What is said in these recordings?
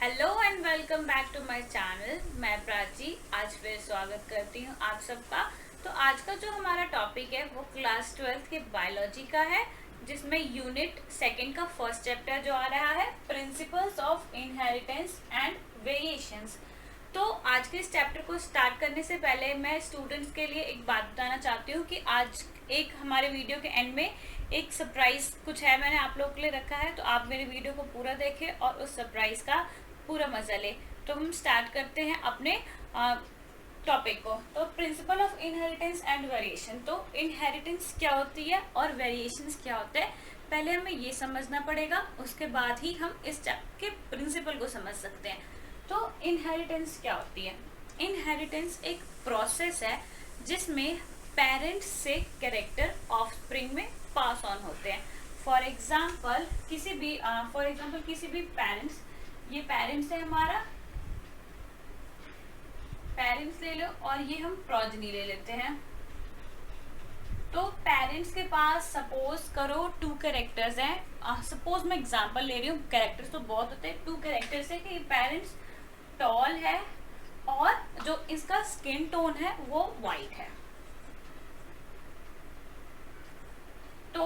Hello and welcome back to my channel. मैं प्राची आज फिर स्वागत करती हूँ आप सबका। तो आज का जो हमारा टॉपिक है वो क्लास 12th के बायोलॉजी का है, जिसमें यूनिट सेकंड का फर्स्ट चैप्टर जो आ रहा है principles of inheritance and variations. तो आज के इस चैप्टर को स्टार्ट करने से पहले मैं स्टूडेंट्स के लिए एक बात बताना चाहती हूँ कि आज एक हमारे वीडियो के एंड में एक सरप्राइज कुछ है, मैंने आप लोगों के लिए रखा है। तो आप मेरे वीडियो को पूरा देखें और उस सरप्राइज का पूरा मजा ले। तो हम स्टार्ट करते हैं अपने टॉपिक को। तो principle of inheritance and variation. तो इनहेरिटेंस क्या होती है और वेरिएशंस क्या होते हैं, पहले हमें ये समझना पड़ेगा, उसके बाद ही हम इस के प्रिंसिपल को समझ सकते हैं। तो इनहेरिटेंस क्या होती है? इनहेरिटेंस एक प्रोसेस है जिसमें पेरेंट्स से कैरेक्टर ऑफस्प्रिंग में पास ऑन होते हैं। फॉर एग्जाम्पल किसी भी पेरेंट्स, ये पेरेंट्स है हमारा, पेरेंट्स ले लो और ये हम प्रोजनी ले लेते हैं। तो पेरेंट्स के पास सपोज करो 2 कैरेक्टर्स हैं। सपोज मैं एग्जांपल ले रही हूँ, कैरेक्टर्स तो बहुत होते हैं। 2 कैरेक्टर्स है कि पेरेंट्स टॉल है और जो इसका स्किन टोन है वो वाइट है। तो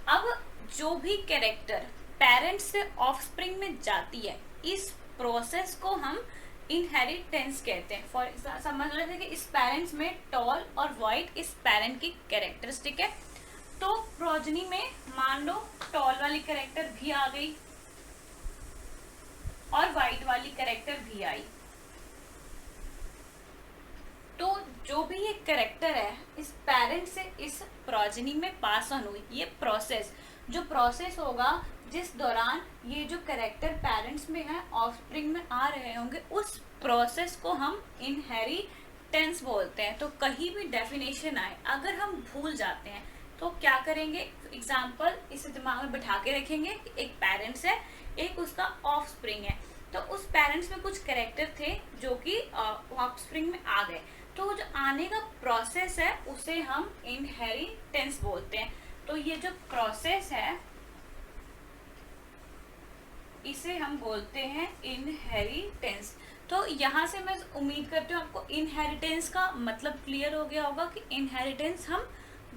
अब जो भी कैरेक्टर पेरेंट्स से ऑफस्प्रिंग में जाती है, इस प्रोसेस को हम इनहेरिटेंस कहते हैं। फॉर समझ रहे थे कि इस पेरेंट्स में टॉल और वाइट इस पेरेंट की कैरेक्टरिस्टिक है। तो प्रोजनी में मान लो टॉल वाली कैरेक्टर भी आ गई और वाइट वाली कैरेक्टर भी आई। तो जो भी ये कैरेक्टर है इस पेरेंट से इस प्रोजनी में पास ऑन हुई, ये प्रोसेस होगा जिस दौरान ये जो कैरेक्टर पेरेंट्स में है ऑफस्प्रिंग में आ रहे होंगे, उस प्रोसेस को हम इनहेरिटेंस बोलते हैं। तो कहीं भी डेफिनेशन आए अगर हम भूल जाते हैं तो क्या करेंगे, एग्जाम्पल इसे दिमाग में बैठा के रखेंगे कि एक पेरेंट्स है, एक उसका ऑफस्प्रिंग है। तो उस पेरेंट्स में कुछ कैरेक्टर थे जो कि ऑफस्प्रिंग में आ गए, तो जो आने का प्रोसेस है उसे हम इनहेरिटेंस बोलते हैं। तो ये जो प्रोसेस है इसे हम बोलते हैं इनहेरिटेंस। तो यहाँ से मैं उम्मीद करती हूँ आपको इनहेरिटेंस का मतलब क्लियर हो गया होगा कि इनहेरिटेंस हम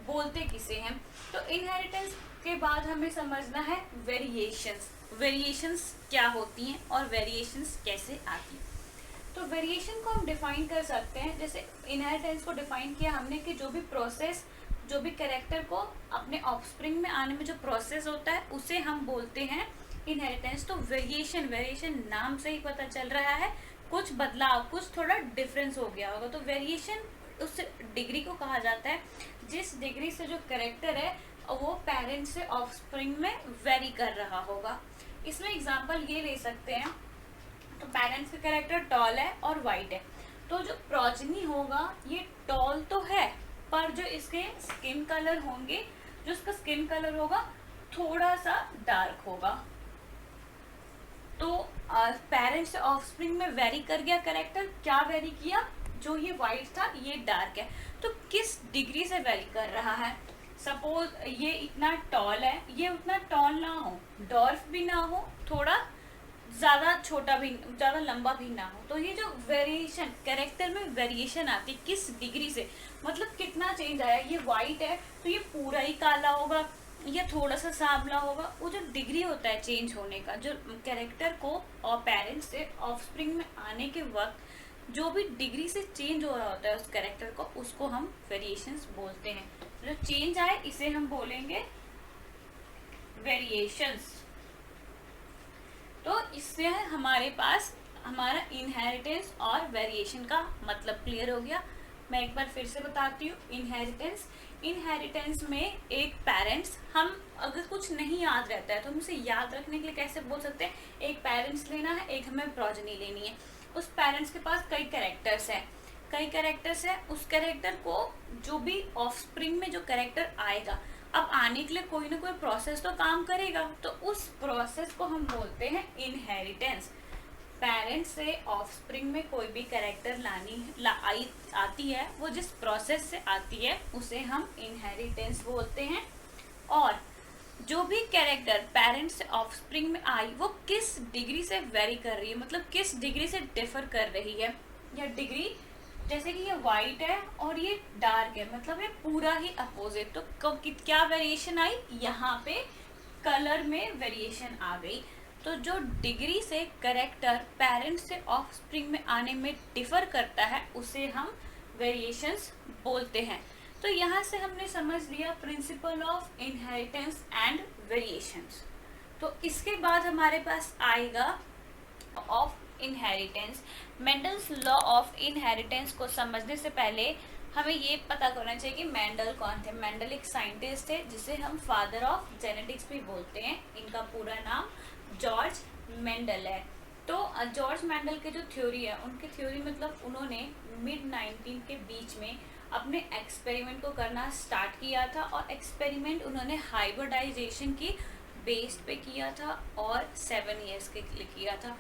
बोलते किसे हैं। तो इनहेरिटेंस के बाद हमें समझना है वेरिएशंस क्या होती हैं और वेरिएशंस कैसे आती हैं। तो वेरिएशन को हम डिफाइन कर सकते हैं, जैसे इनहेरिटेंस को डिफाइन किया हमने कि जो भी प्रोसेस, जो भी कैरेक्टर को अपने ऑफस्प्रिंग में आने में जो प्रोसेस होता है उसे हम बोलते हैं इनहेरिटेंस। तो वेरिएशन नाम से ही पता चल रहा है कुछ बदलाव, कुछ थोड़ा डिफरेंस हो गया होगा। तो वेरिएशन उस डिग्री को कहा जाता है जिस डिग्री से जो कैरेक्टर है वो पेरेंट से ऑफस्प्रिंग में वेरी कर रहा होगा। इसमें एग्जांपल ये ले सकते हैं, तो पेरेंट्स का कैरेक्टर टॉल है और वाइट है, तो जो प्रोजनी होगा ये टॉल तो है पर जो इसके स्किन कलर होंगे, जो इसका स्किन कलर होगा थोड़ा सा डार्क होगा। तो पेरेंट्स से ऑफस्प्रिंग में वेरी कर गया कैरेक्टर, क्या वेरी किया, जो ये वाइट था ये डार्क है। तो किस डिग्री से वेरी कर रहा है, सपोज ये इतना टॉल है, ये उतना टॉल ना हो, डॉर्फ भी ना हो, थोड़ा ज्यादा छोटा भी, ज्यादा लंबा भी ना हो। तो ये जो वेरिएशन कैरेक्टर में वेरिएशन आती है किस डिग्री से, मतलब कितना चेंज आया, ये वाइट है तो ये पूरा ही काला होगा या थोड़ा सा सांवला होगा। वो जो डिग्री होता है चेंज होने का, जो कैरेक्टर को और पेरेंट्स से ऑफस्प्रिंग में आने के वक्त जो भी डिग्री से चेंज हो रहा होता है उस कैरेक्टर को, उसको हम वेरिएशंस बोलते हैं। जो चेंज आए इसे हम बोलेंगे वेरिएशंस। तो इससे हमारे पास हमारा इनहेरिटेंस और वेरिएशन का मतलब क्लियर हो गया। मैं एक बार फिर से बताती हूँ, इनहेरिटेंस में एक पेरेंट्स, हम अगर कुछ नहीं याद रहता है तो हम उसे याद रखने के लिए कैसे बोल सकते हैं, एक पेरेंट्स लेना है, एक हमें प्रोजनी लेनी है। उस पेरेंट्स के पास कई कैरेक्टर्स हैं, उस कैरेक्टर को जो भी ऑफस्प्रिंग में जो कैरेक्टर आएगा, अब आने के लिए कोई ना कोई प्रोसेस तो काम करेगा, तो उस प्रोसेस को हम बोलते हैं इनहेरिटेंस। पेरेंट्स से ऑफस्प्रिंग में कोई भी कैरेक्टर आती है, वो जिस प्रोसेस से आती है उसे हम इनहेरिटेंस बोलते हैं। और जो भी कैरेक्टर पेरेंट्स से ऑफस्प्रिंग में आई वो किस डिग्री से वेरी कर रही है, मतलब किस डिग्री से डिफर कर रही है, या डिग्री जैसे कि ये वाइट है और ये डार्क है, मतलब ये पूरा ही अपोजिट। तो क्या वेरिएशन आई यहाँ पे, कलर में वेरिएशन आ गई। तो जो डिग्री से कैरेक्टर पेरेंट्स से ऑफस्प्रिंग में आने में डिफर करता है उसे हम वेरिएशंस बोलते हैं। तो यहाँ से हमने समझ लिया principle of inheritance and variations. तो इसके बाद हमारे पास आएगा of inheritance. Mendel's law of inheritance को समझने से पहले हमें ये पता करना चाहिए कि मेंडल कौन थे। मेंडल एक साइंटिस्ट थे जिसे हम फादर ऑफ जेनेटिक्स भी बोलते हैं। इनका पूरा नाम जॉर्ज मेंडल है। तो जॉर्ज मेंडल के जो थ्योरी है, उनकी थ्योरी मतलब उन्होंने मिड 19 के बीच में अपने एक्सपेरिमेंट को करना स्टार्ट किया था, और एक्सपेरिमेंट उन्होंने हाइब्रिडाइजेशन की बेस पे किया था और 7 इयर्स के लिए किया था।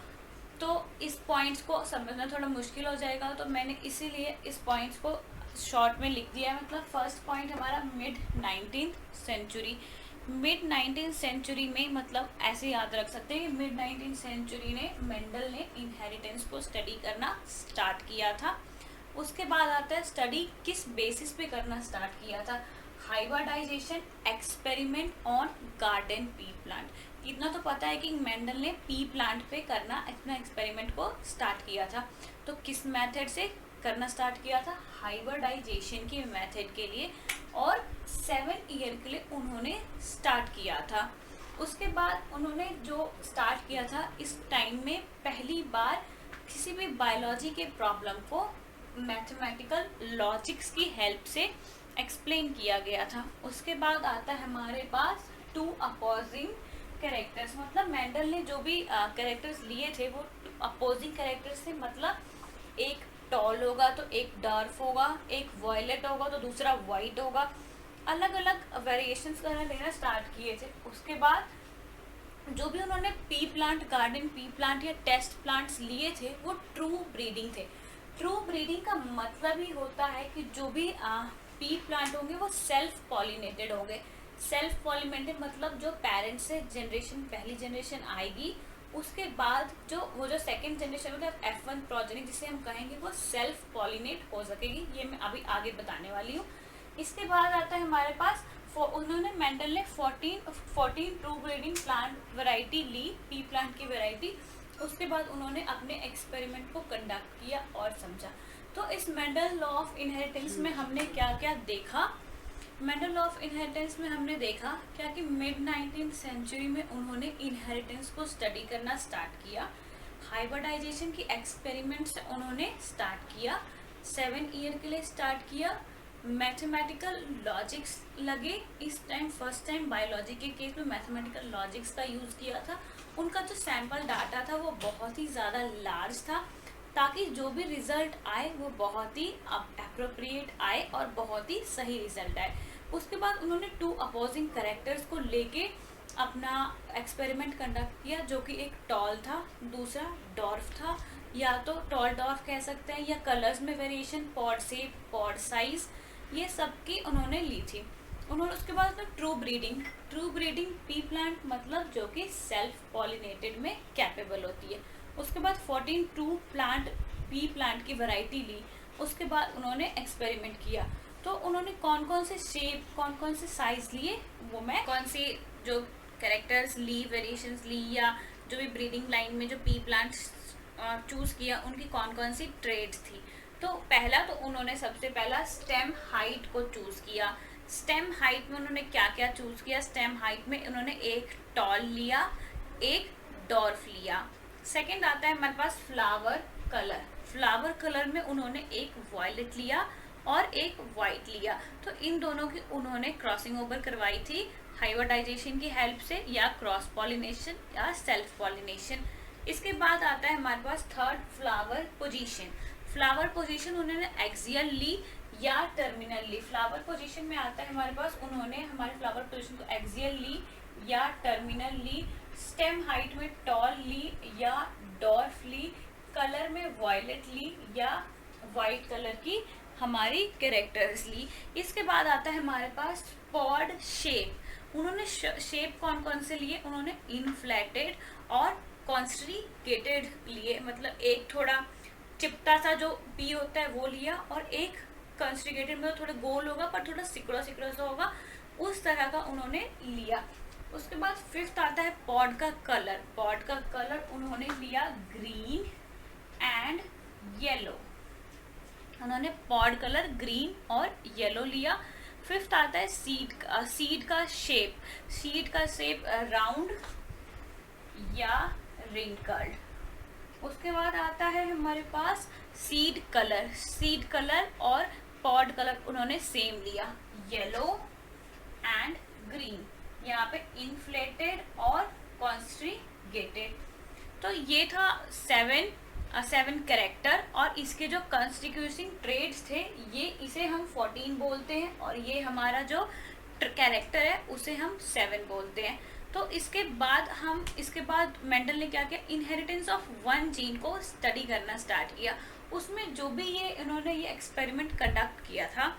तो इस पॉइंट्स को समझना थोड़ा मुश्किल हो जाएगा, तो मैंने इसीलिए इस पॉइंट्स को शॉर्ट में लिख दिया है। मतलब फर्स्ट पॉइंट हमारा mid 19th century. Mid 19th century में मतलब ऐसे याद रख सकते हैं कि मिड 19th सेंचुरी ने मेंडल ने इनहेरिटेंस को स्टडी करना स्टार्ट किया था। उसके बाद आता है स्टडी किस बेसिस पे करना स्टार्ट किया था, hybridisation experiment on garden pea plant. इतना तो पता है कि मेंडल ने पी प्लांट पे करना अपना एक्सपेरिमेंट को स्टार्ट किया था। तो किस मेथड से करना स्टार्ट किया था, हाइब्रिडाइजेशन के मेथड के लिए, और 7 ईयर के लिए उन्होंने स्टार्ट किया था। उसके बाद उन्होंने जो स्टार्ट किया था, इस टाइम में पहली बार किसी भी बायोलॉजी के प्रॉब्लम को मैथमेटिकल लॉजिक्स की हेल्प से एक्सप्लेन किया गया था। उसके बाद आता है हमारे पास 2 अपोजिंग कैरेक्टर्स। मतलब मेंडल ने जो भी कैरेक्टर्स लिए थे वो अपोजिंग कैरेक्टर्स थे। मतलब एक टॉल होगा तो एक डार्क होगा, एक वॉयलेट होगा तो दूसरा वाइट होगा, अलग अलग वेरिएशंस लेना स्टार्ट किए थे। उसके बाद जो भी उन्होंने P plant, garden pea plant या टेस्ट प्लांट्स लिए थे वो ट्रू ब्रीडिंग थे। ट्रू ब्रीडिंग का मतलब ही होता है कि जो भी पी प्लांट होंगे वो सेल्फ पॉलिनेटेड होंगे। सेल्फ पॉलिनेटेड मतलब जो पेरेंट्स से जनरेशन, पहली जनरेशन आएगी, उसके बाद जो सेकंड जनरेशन होता है F1 प्रोजेनी जिसे हम कहेंगे, वो सेल्फ पॉलिनेट हो सकेगी। ये मैं अभी आगे बताने वाली हूँ। इसके बाद आता है हमारे पास उन्होंने मेंडल ने 14 ट्रू ब्रीडिंग प्लांट वैरायटी ली, पी प्लांट की वैरायटी। उसके बाद उन्होंने अपने एक्सपेरिमेंट को कंडक्ट किया और समझा। तो इस मेंडल लॉ ऑफ इनहेरिटेंस में हमने क्या क्या देखा, मेंडल लॉ ऑफ इनहेरिटेंस में हमने देखा क्या कि मिड 19th सेंचुरी में उन्होंने इनहेरिटेंस को स्टडी करना स्टार्ट किया। हाइब्रिडाइजेशन की एक्सपेरिमेंट से उन्होंने स्टार्ट किया, 7 ईयर के लिए स्टार्ट किया। मैथमेटिकल लॉजिक्स लगे। इस टाइम फर्स्ट टाइम बायोलॉजी के केस में मैथमेटिकल लॉजिक्स का यूज़ किया था। उनका जो सैम्पल डाटा था वो बहुत ही ज़्यादा लार्ज था, ताकि जो भी रिजल्ट आए वो बहुत ही अप्रोप्रिएट आए और बहुत ही सही रिजल्ट आए। उसके बाद उन्होंने 2 अपोजिंग कैरेक्टर्स को लेके अपना एक्सपेरिमेंट कंडक्ट किया, जो कि एक टॉल था, दूसरा डॉर्फ था। या तो टॉल डॉर्फ कह सकते हैं, या कलर्स में variation, pod shape, pod size, ये सब की उन्होंने ली थी। उन्होंने उसके बाद ट्रू ब्रीडिंग पी प्लांट मतलब जो कि सेल्फ पॉलिनेटेड में कैपेबल होती है। उसके बाद 14 ट्रू प्लांट पी प्लांट की वैरायटी ली। उसके बाद उन्होंने एक्सपेरिमेंट किया। तो उन्होंने कौन कौन से शेप, कौन कौन से साइज लिए, वो मैं कौन सी जो कैरेक्टर्स ली, वेरिएशंस ली, या जो भी ब्रीडिंग लाइन में जो पी प्लांट्स चूज़ किया उनकी कौन कौन सी ट्रेड्स थी। तो पहला तो उन्होंने सबसे पहला स्टेम हाइट को चूज़ किया। स्टेम हाइट में उन्होंने क्या क्या चूज़ किया, स्टेम हाइट में उन्होंने एक टॉल लिया, एक डॉर्फ लिया। सेकंड आता है हमारे पास फ्लावर कलर में उन्होंने एक वॉयलेट लिया और एक वाइट लिया। तो इन दोनों की उन्होंने क्रॉसिंग ओवर करवाई थी हाइब्रिडाइजेशन की हेल्प से, या क्रॉस पॉलिनेशन या सेल्फ पॉलिनेशन। इसके बाद आता है हमारे पास थर्ड फ्लावर पोजीशन उन्होंने एक्सियल ली या टर्मिनल ली। फ्लावर पोजीशन में आता है हमारे पास उन्होंने हमारे फ्लावर पोजीशन को एक्सियल ली या टर्मिनल ली। स्टेम हाइट में टॉल ली या डॉर्फ ली। कलर में वॉयलेट ली या वाइट कलर की हमारी कैरेक्टर्स ली। इसके बाद आता है हमारे पास पॉड शेप। उन्होंने शेप कौन कौन से लिए, उन्होंने इनफ्लेटेड और कॉन्स्ट्रीगेटेड लिए, मतलब एक थोड़ा चिपटा सा जो पी होता है वो लिया, और एक कॉन्स्ट्रीगेटेड मतलब थोड़ा गोल होगा पर थोड़ा सिकुड़ा सिकुड़ा सा होगा, उस तरह का उन्होंने लिया। उसके बाद फिफ्थ आता है पॉड का कलर। पॉड का कलर उन्होंने लिया ग्रीन एंड येलो, उन्होंने पॉड कलर ग्रीन और येलो लिया। फिफ्थ आता है सीड का शेप। सीड का शेप राउंड या रिंकल्ड। उसके बाद आता है हमारे पास सीड कलर। सीड कलर और पॉड कलर उन्होंने सेम लिया, येलो एंड ग्रीन, यहाँ पे इन्फ्लेटेड और कॉन्स्ट्रीगेटेड। तो ये था सेवन कैरेक्टर, और इसके जो कॉन्स्टिट्यूटिंग ट्रेड्स थे ये इसे हम 14 बोलते हैं, और ये हमारा जो कैरेक्टर है उसे हम 7 बोलते हैं। तो इसके बाद मेंडल ने क्या किया, इनहेरिटेंस ऑफ वन जीन को स्टडी करना स्टार्ट किया। उसमें जो भी इन्होंने ये एक्सपेरिमेंट कंडक्ट किया था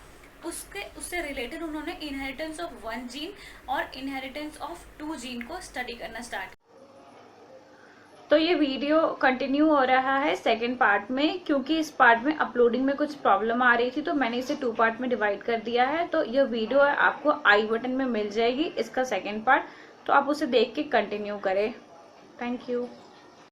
उससे रिलेटेड उन्होंने इनहेरिटेंस ऑफ वन जीन और इनहेरिटेंस ऑफ 2 जीन को स्टडी करना स्टार्ट। तो ये वीडियो कंटिन्यू हो रहा है सेकंड पार्ट में, क्योंकि इस पार्ट में अपलोडिंग में कुछ प्रॉब्लम आ रही थी, तो मैंने इसे 2 पार्ट में डिवाइड कर दिया है। तो ये वीडियो आपको आई बटन में मिल जाएगी, इसका सेकंड पार्ट, तो आप उसे देख के कंटिन्यू करें। Thank you.